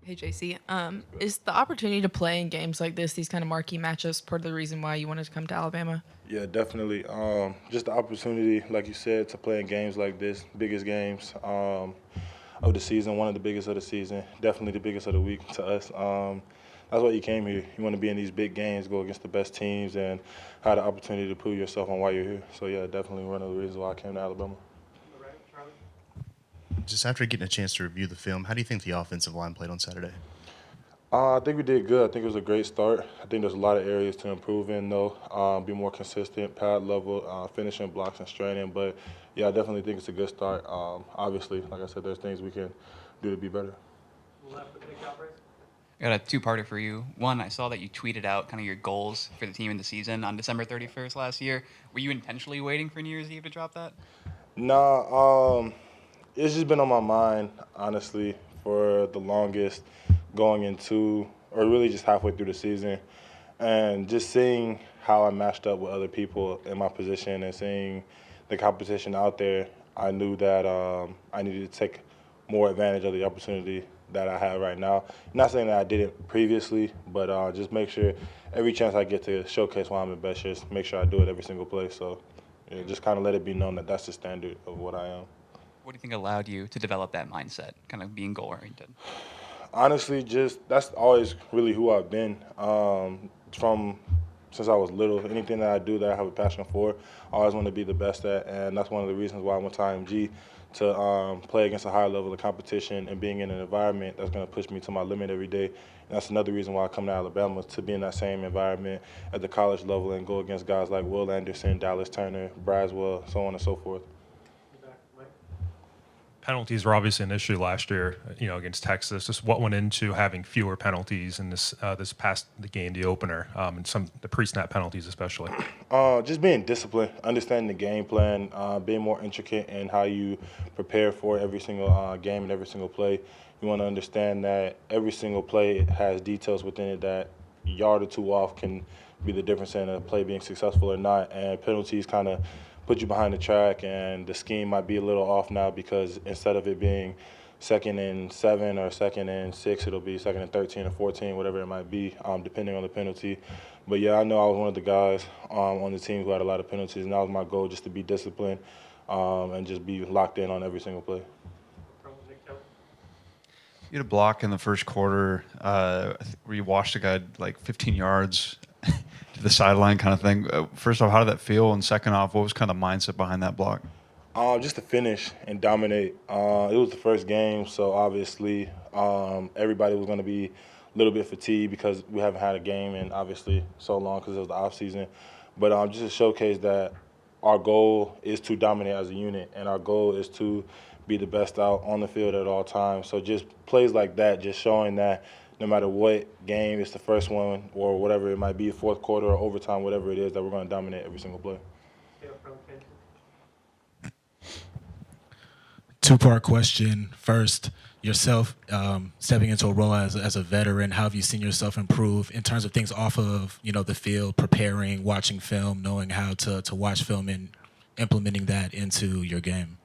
Hey JC, is the opportunity to play in games like this, these kind of marquee matchups, part of the reason why you wanted to come to Alabama? Yeah, definitely. Just the opportunity, like you said, to play in games like this, biggest games of the season, one of the biggest of the season, definitely the biggest of the week to us. That's why you came here. You want to be in these big games, go against the best teams, and have the opportunity to prove yourself on why you're here. So yeah, definitely one of the reasons why I came to Alabama. Just after getting a chance to review the film, how do you think the offensive line played on Saturday? I think we did good. I think it was a great start. I think there's a lot of areas to improve in, though. Be more consistent, pad level, finishing blocks and straining. But yeah, I definitely think it's a good start. Obviously, like I said, there's things we can do to be better. I got a two-parter for you. One, I saw that you tweeted out kind of your goals for the team in the season on December 31st last year. Were you intentionally waiting for New Year's Eve to drop that? Nah, it's just been on my mind, honestly, for the longest, going into, or really just halfway through the season. And just seeing how I matched up with other people in my position and seeing the competition out there, I knew that I needed to take more advantage of the opportunity that I have right now. Not saying that I didn't previously, but just make sure every chance I get to showcase why I'm the best, just make sure I do it every single play. So yeah, just kind of let it be known that that's the standard of what I am. What do you think allowed you to develop that mindset, kind of being goal-oriented? Honestly, just that's always really who I've been. From since I was little, anything that I do that I have a passion for, I always want to be the best at, and that's one of the reasons why I went to IMG to play against a higher level of competition and being in an environment that's going to push me to my limit every day. And that's another reason why I come to Alabama to be in that same environment at the college level and go against guys like Will Anderson, Dallas Turner, Braswell, so on and so forth. Penalties were obviously an issue last year, against Texas. Just what went into having fewer penalties in this past the game, the opener, and some the pre-snap penalties especially. Just being disciplined, understanding the game plan, being more intricate in how you prepare for every single game and every single play. You want to understand that every single play has details within it that a yard or two off can be the difference in a play being successful or not. And penalties kind of put you behind the track, and the scheme might be a little off now because instead of it being second and 7 or second and 6, it'll be second and 13 or 14, whatever it might be, depending on the penalty. But yeah, I know I was one of the guys on the team who had a lot of penalties, and that was my goal, just to be disciplined and just be locked in on every single play. You had a block in the first quarter where you washed a guy like 15 yards to the sideline kind of thing. First off, how did that feel? And second off, what was kind of the mindset behind that block? Just to finish and dominate. It was the first game, so obviously everybody was going to be a little bit fatigued because we haven't had a game in obviously so long because it was the off season. But just to showcase that our goal is to dominate as a unit, and our goal is to be the best out on the field at all times. So just plays like that, just showing that no matter what game, it's the first one or whatever it might be, fourth quarter or overtime, whatever it is, that we're going to dominate every single play. Two-part question. First, yourself stepping into a role as a veteran, how have you seen yourself improve in terms of things off of the field, preparing, watching film, knowing how to watch film and implementing that into your game?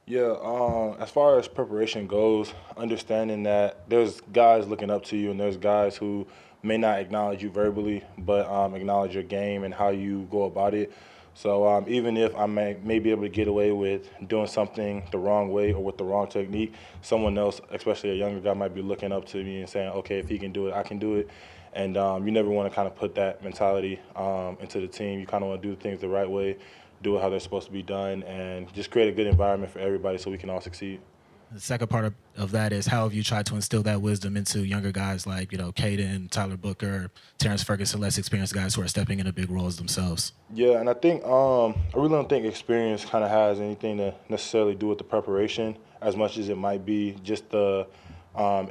Yeah, as far as preparation goes, understanding that there's guys looking up to you and there's guys who may not acknowledge you verbally, but acknowledge your game and how you go about it. So even if I may be able to get away with doing something the wrong way or with the wrong technique, someone else, especially a younger guy, might be looking up to me and saying, okay, if he can do it, I can do it. And you never want to kind of put that mentality into the team. You kind of want to do things the right way, do it how they're supposed to be done, and just create a good environment for everybody so we can all succeed. The second part of that is how have you tried to instill that wisdom into younger guys like, Caden, Tyler Booker, Terrence Ferguson, less experienced guys who are stepping into big roles themselves? Yeah, and I think I really don't think experience kind of has anything to necessarily do with the preparation as much as it might be just the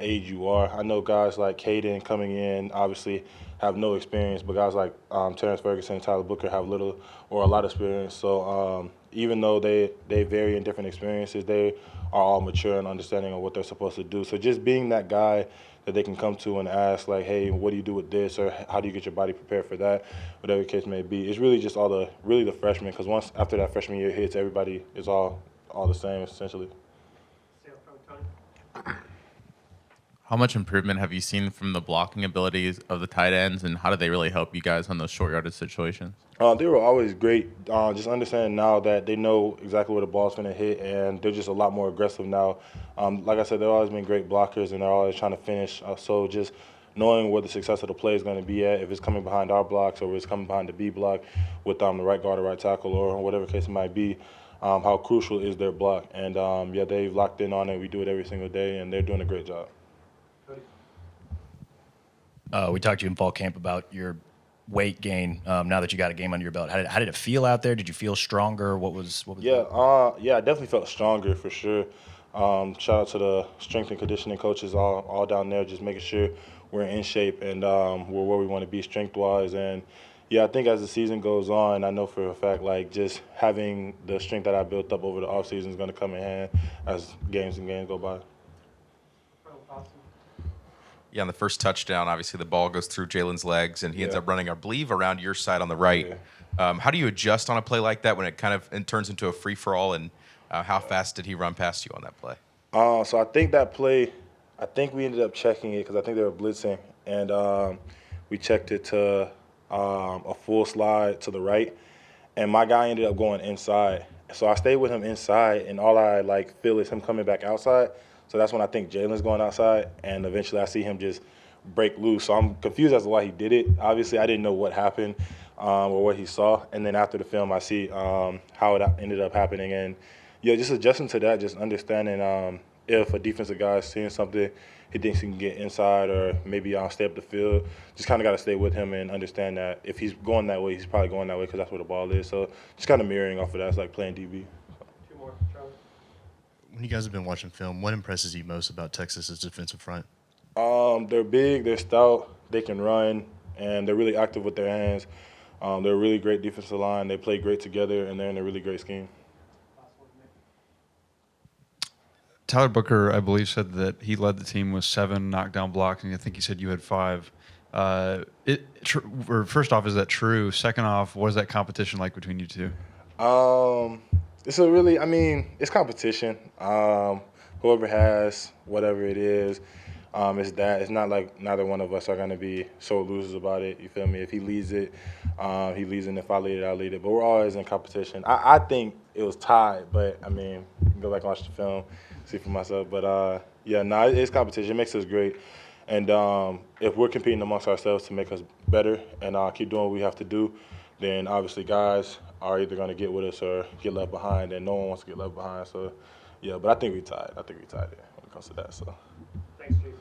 age you are. I know guys like Caden coming in obviously have no experience, but guys like Terrence Ferguson and Tyler Booker have little or a lot of experience. So even though they vary in different experiences, they are all mature and understanding of what they're supposed to do. So just being that guy that they can come to and ask, like, hey, what do you do with this, or how do you get your body prepared for that, whatever the case may be. It's really just the freshmen, because once after that freshman year hits, everybody is all the same essentially. How much improvement have you seen from the blocking abilities of the tight ends, and how do they really help you guys on those short yardage situations? They were always great. Just understanding now that they know exactly where the ball's going to hit, and they're just a lot more aggressive now. Like I said, they've always been great blockers, and they're always trying to finish. So just knowing where the success of the play is going to be at, if it's coming behind our blocks or if it's coming behind the B block with the right guard or right tackle or whatever case it might be, how crucial is their block. And, yeah, they've locked in on it. We do it every single day, and they're doing a great job. We talked to you in fall camp about your weight gain. Now that you got a game under your belt, how did it feel out there? Did you feel stronger? What was? Yeah, I definitely felt stronger for sure. Shout out to the strength and conditioning coaches all down there, just making sure we're in shape and we're where we want to be strength-wise. And yeah, I think as the season goes on, I know for a fact like just having the strength that I built up over the offseason is going to come in hand as games go by. Yeah, on the first touchdown, obviously the ball goes through Jalen's legs, and he ends up running, I believe, around your side on the right. Yeah. How do you adjust on a play like that when it turns into a free-for-all, and how fast did he run past you on that play? So I think that play, I think we ended up checking it because I think they were blitzing, and we checked it to a full slide to the right, and my guy ended up going inside. So I stayed with him inside, and all I feel is him coming back outside. So that's when I think Jalen's going outside, and eventually I see him just break loose. So I'm confused as to why he did it. Obviously, I didn't know what happened or what he saw. And then after the film, I see how it ended up happening. And, yeah, just adjusting to that, just understanding if a defensive guy is seeing something, he thinks he can get inside or maybe stay up the field. Just kind of got to stay with him and understand that if he's going that way, he's probably going that way because that's where the ball is. So just kind of mirroring off of that. It's like playing DB. When you guys have been watching film, what impresses you most about Texas's defensive front? They're big, they're stout, they can run, and they're really active with their hands. They're a really great defensive line. They play great together, and they're in a really great scheme. Tyler Booker, I believe, said that he led the team with 7 knockdown blocks, and I think he said you had 5. First off, is that true? Second off, what is that competition like between you two? It's it's competition. Whoever has whatever it is, it's that. It's not like neither one of us are going to be sore losers about it. You feel me? If he leads it, he leads it. And if I lead it, I lead it. But we're always in competition. I think it was tied, but, you can go back and watch the film, see for myself. But, it's competition. It makes us great. And if we're competing amongst ourselves to make us better and keep doing what we have to do, then obviously guys are either going to get with us or get left behind, and no one wants to get left behind. So, yeah, but I think we tied. I think we tied it when it comes to that. So, Thanks, Chief.